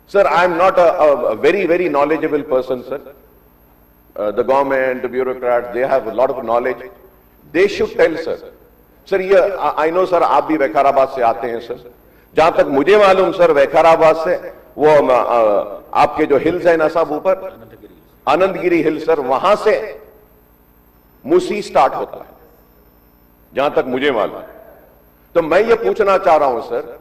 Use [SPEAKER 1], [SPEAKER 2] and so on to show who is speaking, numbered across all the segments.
[SPEAKER 1] Sir, I am not a very knowledgeable person, sir. The government, the bureaucrats, they have a lot of knowledge. They should tell, sir. Sir, I know, sir, आप भी वैखाराबाद से आते हैं, sir. जहां तक मुझे मालूम, sir, वैखाराबाद से वो आपके जो हिल्स है ना साहब ऊपर, आनंदगिरी हिल, सर, वहां से मूसी स्टार्ट होता है, जहां तक मुझे मालूम. तो मैं ये पूछना चाह रहा हूं, सर,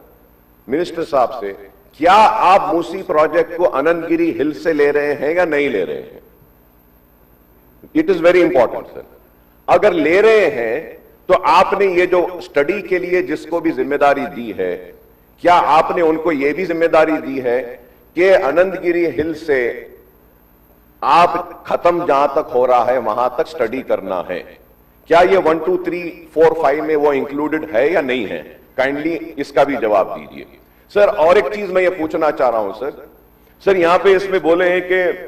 [SPEAKER 1] मिनिस्टर साहब से, क्या आप मूसी प्रोजेक्ट को आनंदगिरी हिल से ले रहे हैं या नहीं ले रहे हैं? It is very important, sir. अगर ले रहे हैं तो आपने ये जो स्टडी के लिए जिसको भी जिम्मेदारी दी है, क्या आपने उनको ये भी जिम्मेदारी दी है कि आनंदगिरी हिल से आप खत्म जहां तक हो रहा है वहां तक स्टडी करना है? क्या ये 1, 2, 3, 4, 5 में वो इंक्लूडेड है या नहीं है? काइंडली इसका भी जवाब दीजिए. सर, और एक चीज मैं ये पूछना चाह रहा हूं, सर, यहां पे इसमें बोले हैं कि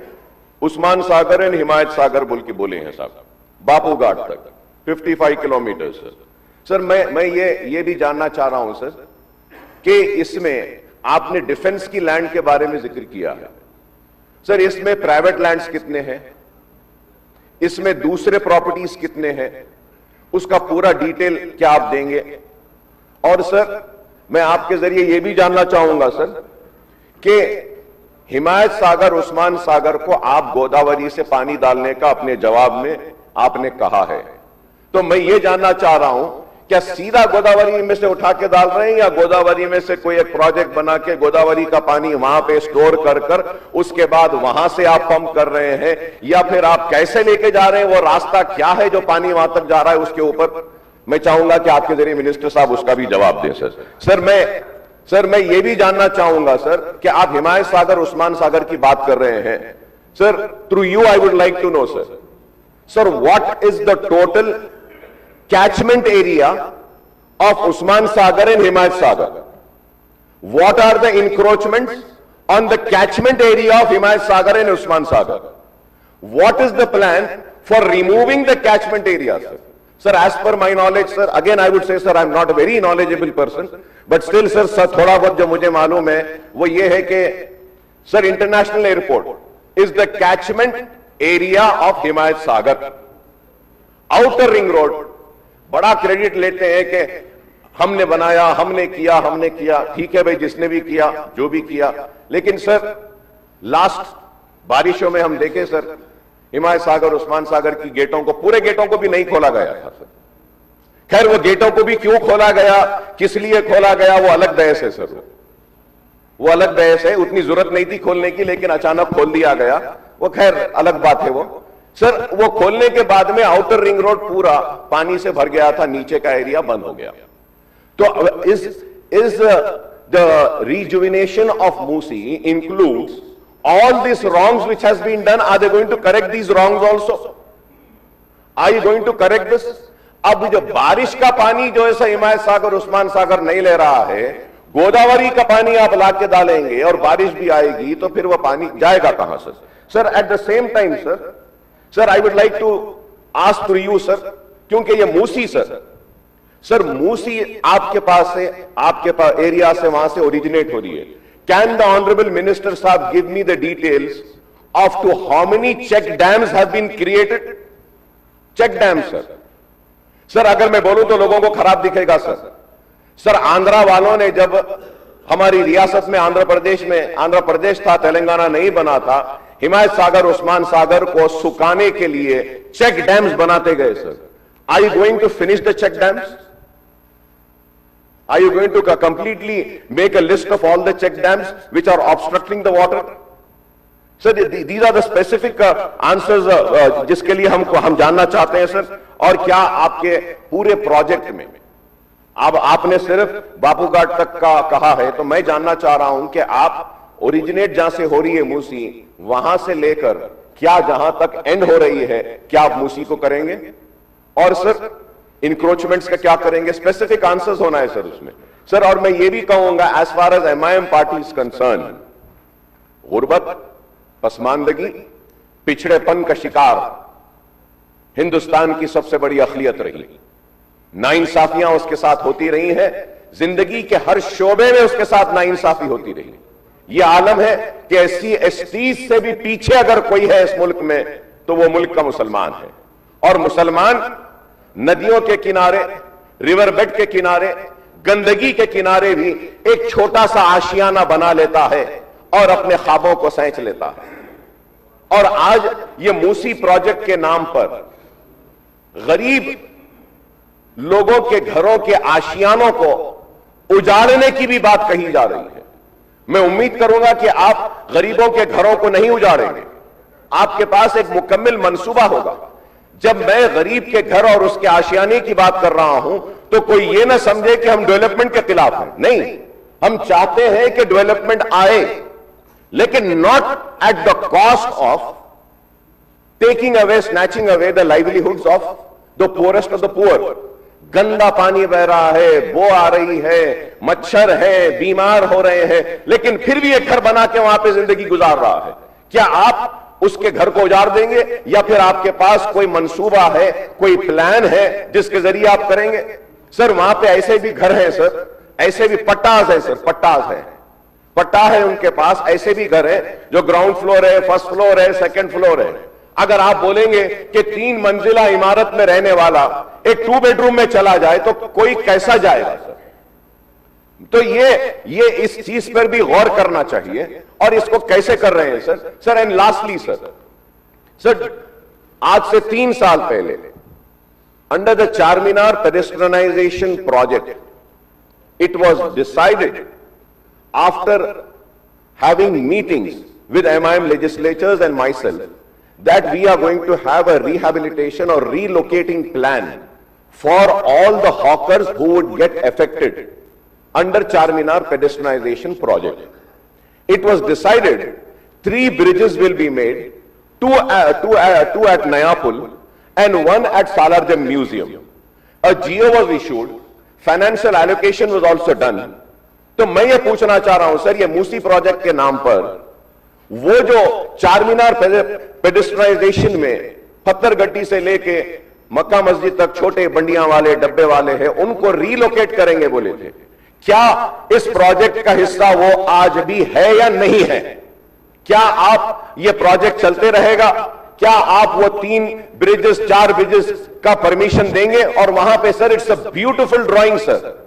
[SPEAKER 1] उस्मान सागर एंड हिमायत सागर बोल के बोले हैं साहब, बापू घाट तक 55 किलोमीटर. सर, मैं ये भी जानना चाह रहा हूं, सर, कि इसमें आपने डिफेंस की लैंड के बारे में जिक्र किया है. सर, इसमें प्राइवेट लैंड्स कितने हैं, इसमें दूसरे प्रॉपर्टीज कितने हैं, उसका पूरा डिटेल क्या आप देंगे? और सर, मैं आपके जरिए यह भी जानना चाहूंगा, सर, कि हिमायत सागर, उस्मान सागर को आप गोदावरी से पानी डालने का अपने जवाब में आपने कहा है. तो मैं ये जानना चाह रहा हूं, क्या सीधा गोदावरी में से उठा के डाल रहे हैं या गोदावरी में से कोई एक प्रोजेक्ट बना के गोदावरी का पानी वहां पे स्टोर कर उसके बाद वहां से आप पंप कर रहे हैं, या फिर आप कैसे लेके जा रहे हैं? वो रास्ता क्या है जो पानी वहां तक जा रहा है? उसके ऊपर मैं चाहूंगा कि आपके जरिए मिनिस्टर साहब उसका भी जवाब दें. सर, मैं ये भी जानना चाहूंगा, सर, कि आप हिमायत सागर, उस्मान सागर की बात कर रहे हैं. Sir, through you I would like to know, sir, what is the total catchment area of Usman Sagar and Himayat Sagar? What are the encroachments on the catchment area of Himayat Sagar and Usman Sagar? What is the plan for removing the catchment area, sir? Sir, as per my knowledge, sir, again I would say, sir, I am not a very knowledgeable person, but still, sir, थोड़ा बहुत जो मुझे मालूम है वो ये है कि, sir, international airport is the catchment area of Himayat Sagar. Outer ring road बड़ा क्रेडिट लेते हैं कि हमने बनाया, हमने किया. ठीक है भाई, जिसने भी किया, जो भी किया, लेकिन सर लास्ट बारिशों में हम देखें, सर, हिमायत सागर, उस्मान सागर की गेटों को, पूरे गेटों को भी नहीं खोला गया था, सर. खैर, वो गेटों को भी क्यों खोला गया, किस लिए खोला गया, वो अलग बहस है, सर. वो अलग बहस है. उतनी जरूरत नहीं थी खोलने की, लेकिन अचानक खोल दिया गया, वो खैर अलग बात है. वो सर, वो खोलने के बाद में आउटर रिंग रोड पूरा पानी से भर गया था, नीचे का एरिया बंद हो गया. तो is the rejuvenation of Musi includes all these wrongs which has been done? Are they going to correct these wrongs also? Are you going to correct this? अब जो बारिश का पानी जो ऐसा हिमायत सागर, उस्मान सागर नहीं ले रहा है, गोदावरी का पानी आप ला के डालेंगे और बारिश भी आएगी, तो फिर वो पानी जाएगा कहां, sir? Sir, at the same time, sir, I would like to ask to you, sir, क्योंकि ये मूसी, सर, मूसी आपके पास से, आपके पास एरिया से, वहां से ओरिजिनेट हो रही है. कैन द ऑनरेबल मिनिस्टर साहब give me the details of to how many check dams have been created? Check dam, sir, अगर मैं बोलूं तो लोगों को खराब दिखेगा, सर, आंध्रा वालों ने, जब हमारी रियासत में आंध्र प्रदेश था, तेलंगाना नहीं बना था, हिमायत सागर, उस्मान सागर को सुखाने के लिए चेक डैम्स बनाते गए, sir. Are you going to finish the check dams? Are you going to completely make a list of all the check dams which are obstructing the water? Sir, these are the specific answers जिसके लिए हम जानना चाहते हैं, sir. और क्या आपके पूरे प्रोजेक्ट में, अब आपने सिर्फ बापू घाट तक का कहा है, तो मैं जानना चाह रहा हूं कि आप ओरिजिनेट जहां से हो रही है मूसी, वहां से लेकर क्या जहां तक एंड हो रही है, क्या आप मूसी को करेंगे? और सर, इंक्रोचमेंट्स का क्या करेंगे? स्पेसिफिक आंसर्स होना है, सर, उसमें, सर. और मैं ये भी कहूंगा, as far as MIM party is concern, गुर्बत, पसमानदगी, पिछड़ेपन का शिकार हिंदुस्तान की सबसे बड़ी अखलियत रही. नाइंसाफियां उसके साथ होती रही हैं, जिंदगी के हर शोबे में उसके साथ नाइंसाफी होती रही. यह आलम है कि SC ST से भी पीछे अगर कोई है इस मुल्क में तो वो मुल्क का मुसलमान है। और मुसलमान नदियों के किनारे, रिवर बेड के किनारे, गंदगी के किनारे भी एक छोटा सा आशियाना बना लेता है और अपने ख्वाबों को सैंच लेता है। और आज ये मूसी प्रोजेक्ट के नाम पर गरीब लोगों के घरों के आशियानों को उजाड़ने की भी बात कही जा रही है। मैं उम्मीद करूंगा कि आप गरीबों के घरों को नहीं उजाड़ेंगे, आपके पास एक मुकम्मल मंसूबा होगा। जब मैं गरीब के घर और उसके आशियाने की बात कर रहा हूं तो कोई यह ना समझे कि हम डेवलपमेंट के खिलाफ हैं। नहीं, हम चाहते हैं कि डेवलपमेंट आए, लेकिन not at the cost of taking away, snatching away the livelihoods of the poorest of the poor. गंदा पानी बह रहा है, बो आ रही है, मच्छर है, बीमार हो रहे हैं, लेकिन फिर भी एक घर बना के वहां पे जिंदगी गुजार रहा है। क्या आप उसके घर को उजाड़ देंगे या फिर आपके पास कोई मंसूबा है, कोई प्लान है जिसके जरिए आप करेंगे? सर वहां पे ऐसे भी घर हैं सर, ऐसे भी पट्टास है सर, पट्टास है, पट्टा है उनके पास। ऐसे भी घर है जो ग्राउंड फ्लोर है, फर्स्ट फ्लोर है, सेकंड फ्लोर है। अगर आप बोलेंगे कि 3 मंजिला इमारत में रहने वाला एक 2 बेडरूम में चला जाए तो कोई कैसा जाएगा सर? तो ये इस चीज पर भी गौर करना चाहिए। और इसको कैसे कर रहे हैं sir? Sir and lastly sir आज से 3 साल पहले under the Charminar pedestrianization project it was decided after having meetings with MIM legislators and myself that we are going to have a rehabilitation or relocating plan for all the hawkers who would get affected under Charminar pedestrianization project. It was decided 3 bridges will be made, two at Nayapul and 1 at Salarjung Museum. A GO was issued, financial allocation was also done. तो मैं ये पूछना चाह रहा हूं sir, ये Musi project के नाम पर वो जो चारमीनार पेडेस्ट्रियनाइजेशन में पत्थरगट्टी से लेके मक्का मस्जिद तक छोटे बंडियां वाले, डब्बे वाले हैं, उनको रीलोकेट करेंगे बोले थे। क्या इस प्रोजेक्ट का हिस्सा वो आज भी है या नहीं है? क्या आप ये प्रोजेक्ट चलते रहेगा? क्या आप वो 3 ब्रिजेस, 4 ब्रिजेस का परमिशन देंगे? और वहां पे sir it's a beautiful drawing sir,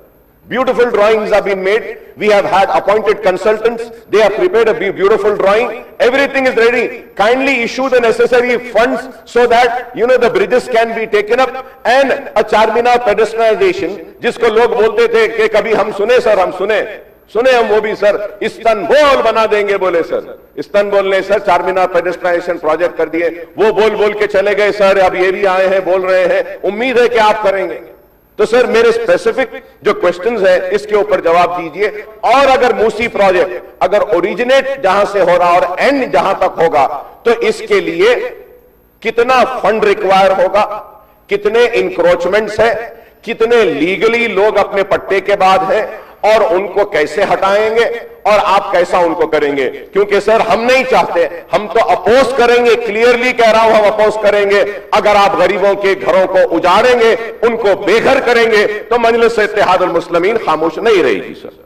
[SPEAKER 1] beautiful drawings have been made. We have had appointed consultants. They have prepared a beautiful drawing. Everything is ready. Kindly issue the necessary funds so that the bridges can be taken up and a Charminar pedestrianization जिसको लोग बोलते थे कि कभी हम सुने sir, हम सुने हम वो भी सर इस्तानबुल बना देंगे बोले सर। इस्तानबुल ने सर चारमीनार पेडेस्ट्रियनाइजेशन प्रोजेक्ट कर दिए, वो बोल के चले गए सर। अब ये भी आए हैं, बोल रहे हैं, उम्मीद है कि आप करेंगे। तो सर मेरे स्पेसिफिक जो क्वेश्चंस है इसके ऊपर जवाब दीजिए। और अगर मूसी प्रोजेक्ट अगर ओरिजिनेट जहां से हो रहा और एंड जहां तक होगा तो इसके लिए कितना फंड रिक्वायर होगा, कितने इंक्रोचमेंट्स है, कितने लीगली लोग अपने पट्टे के बाद हैं और उनको कैसे हटाएंगे और आप कैसा उनको करेंगे? क्योंकि सर हम नहीं चाहते, हम तो अपोज करेंगे, क्लियरली कह रहा हूं हम अपोज करेंगे। अगर आप गरीबों के घरों को उजाड़ेंगे, उनको बेघर करेंगे तो मजलिस इत्तेहादुल मुस्लिमीन खामोश नहीं रहेगी सर।